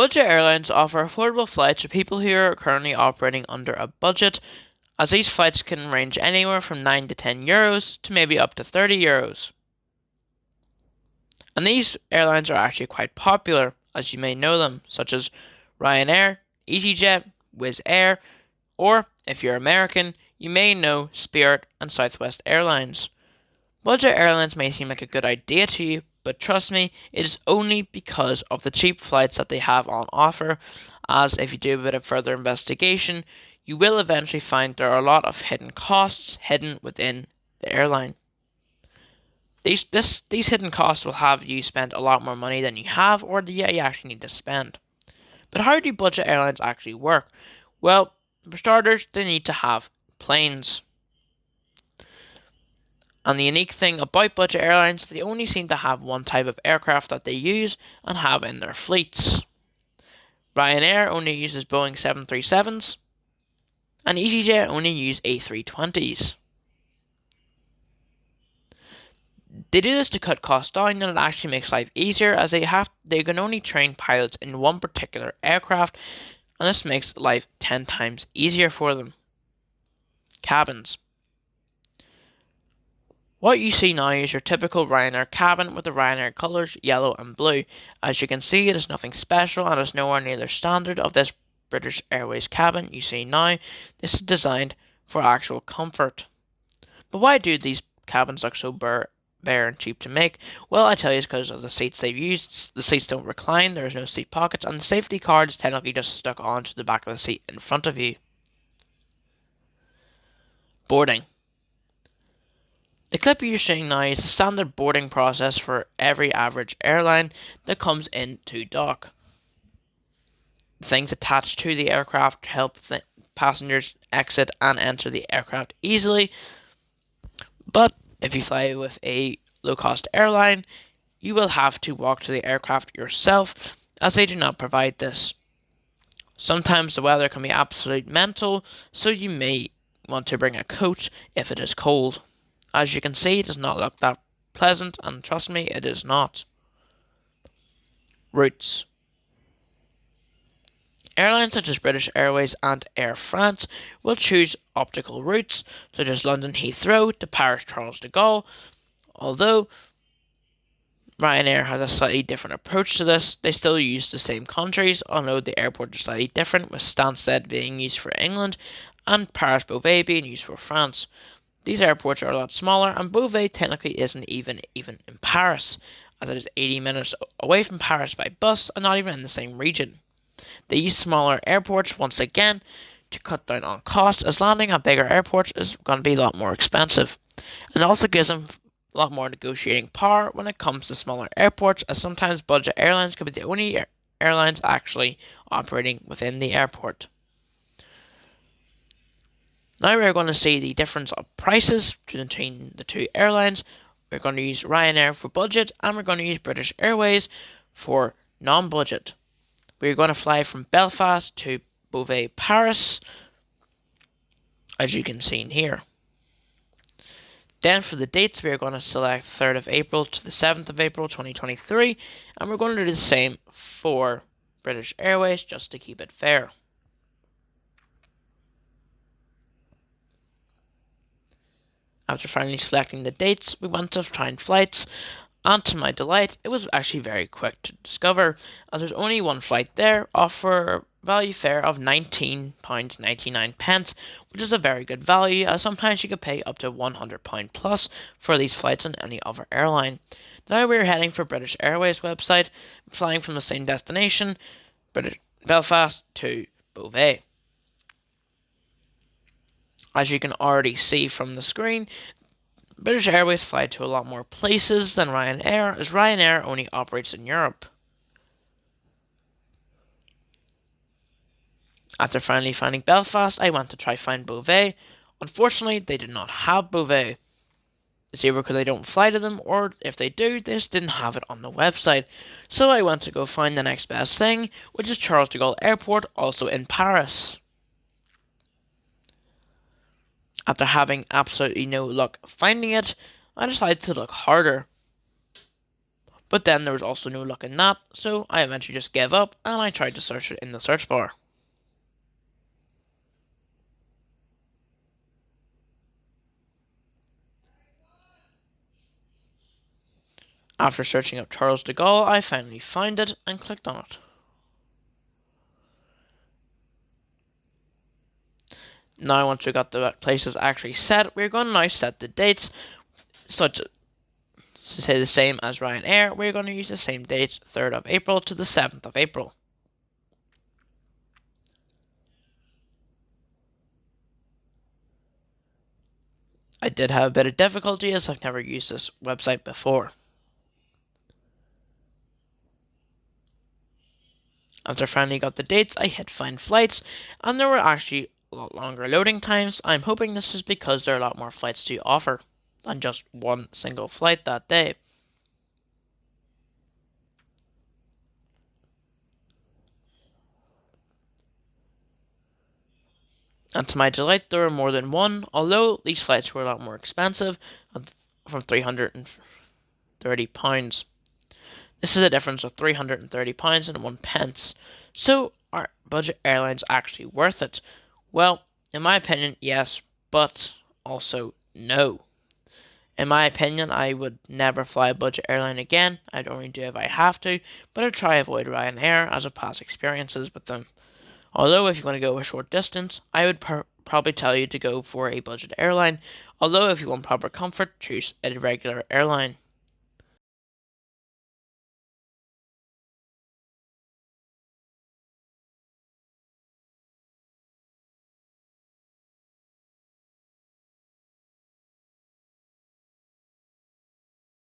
Budget airlines offer affordable flights to people who are currently operating under a budget, as these flights can range anywhere from 9 to 10 euros to maybe up to 30 euros. And these airlines are actually quite popular, as you may know them, such as Ryanair, EasyJet, Wizz Air, or, if you're American, you may know Spirit and Southwest Airlines. Budget airlines may seem like a good idea to you, but trust me, it is only because of the cheap flights that they have on offer, as if you do a bit of further investigation, you will eventually find there are a lot of hidden costs hidden within the airline. These hidden costs will have you spend a lot more money than you have or that you actually need to spend. But how do budget airlines actually work? Well, for starters, they need to have planes. And the unique thing about budget airlines, they only seem to have one type of aircraft that they use and have in their fleets. Ryanair only uses Boeing 737s, and EasyJet only use A320s. They do this to cut costs down, and it actually makes life easier, as they can only train pilots in one particular aircraft, and this makes life 10 times easier for them. Cabins. What you see now is your typical Ryanair cabin with the Ryanair colours yellow and blue. As you can see, it is nothing special and is nowhere near the standard of this British Airways cabin you see now. This is designed for actual comfort. But why do these cabins look so bare and cheap to make? Well, I tell you, it's because of the seats they've used. The seats don't recline, there's no seat pockets, and the safety card is technically just stuck onto the back of the seat in front of you. Boarding. The clip you're seeing now is the standard boarding process for every average airline that comes into dock. Things attached to the aircraft help passengers exit and enter the aircraft easily, but if you fly with a low-cost airline, you will have to walk to the aircraft yourself, as they do not provide this. Sometimes the weather can be absolute mental, so you may want to bring a coat if it is cold. As you can see, it does not look that pleasant, and trust me, it is not. Routes. Airlines such as British Airways and Air France will choose optical routes, such as London Heathrow to Paris Charles de Gaulle, although Ryanair has a slightly different approach to this. They still use the same countries, although the airport is slightly different, with Stansted being used for England and Paris Beauvais being used for France. These airports are a lot smaller, and Beauvais technically isn't even in Paris, as it is 80 minutes away from Paris by bus and not even in the same region. They use smaller airports once again to cut down on cost, as landing at bigger airports is going to be a lot more expensive. And it also gives them a lot more negotiating power when it comes to smaller airports, as sometimes budget airlines could be the only airlines actually operating within the airport. Now we're going to see the difference of prices between the two airlines. We're going to use Ryanair for budget, and we're going to use British Airways for non-budget. We're going to fly from Belfast to Beauvais, Paris, as you can see in here. Then for the dates, we're going to select 3rd of April to the 7th of April 2023, and we're going to do the same for British Airways just to keep it fair. After finally selecting the dates, we went to find flights, and to my delight, it was actually very quick to discover, as there's only one flight there, offer value fare of £19.99, which is a very good value, as sometimes you could pay up to £100 plus for these flights on any other airline. Now we're heading for British Airways website, flying from the same destination, Belfast to Beauvais. As you can already see from the screen, British Airways fly to a lot more places than Ryanair, as Ryanair only operates in Europe. After finally finding Belfast, I went to try find Beauvais. Unfortunately, they did not have Beauvais. It's either because they don't fly to them, or if they do, they just didn't have it on the website. So I went to go find the next best thing, which is Charles de Gaulle Airport, also in Paris. After having absolutely no luck finding it, I decided to look harder. But then there was also no luck in that, so I eventually just gave up and I tried to search it in the search bar. After searching up Charles de Gaulle, I finally found it and clicked on it. Now once we got the places actually set, we're going to now set the dates, such to say the same as Ryanair, we're going to use the same dates, 3rd of April to the 7th of April. I did have a bit of difficulty as I've never used this website before. After I finally got the dates, I hit find flights, and there were actually a lot longer loading times. I'm hoping this is because there are a lot more flights to offer than just one single flight that day. And to my delight, there were more than one, although these flights were a lot more expensive, from £330. This is a difference of £330 and 1 pence. So, are budget airlines actually worth it? Well, in my opinion, yes, but also no. In my opinion, I would never fly a budget airline again. I'd only do it if I have to, but I'd try avoid Ryanair as of past experiences with them. Although if you want to go a short distance, I would probably tell you to go for a budget airline. Although if you want proper comfort, choose a regular airline.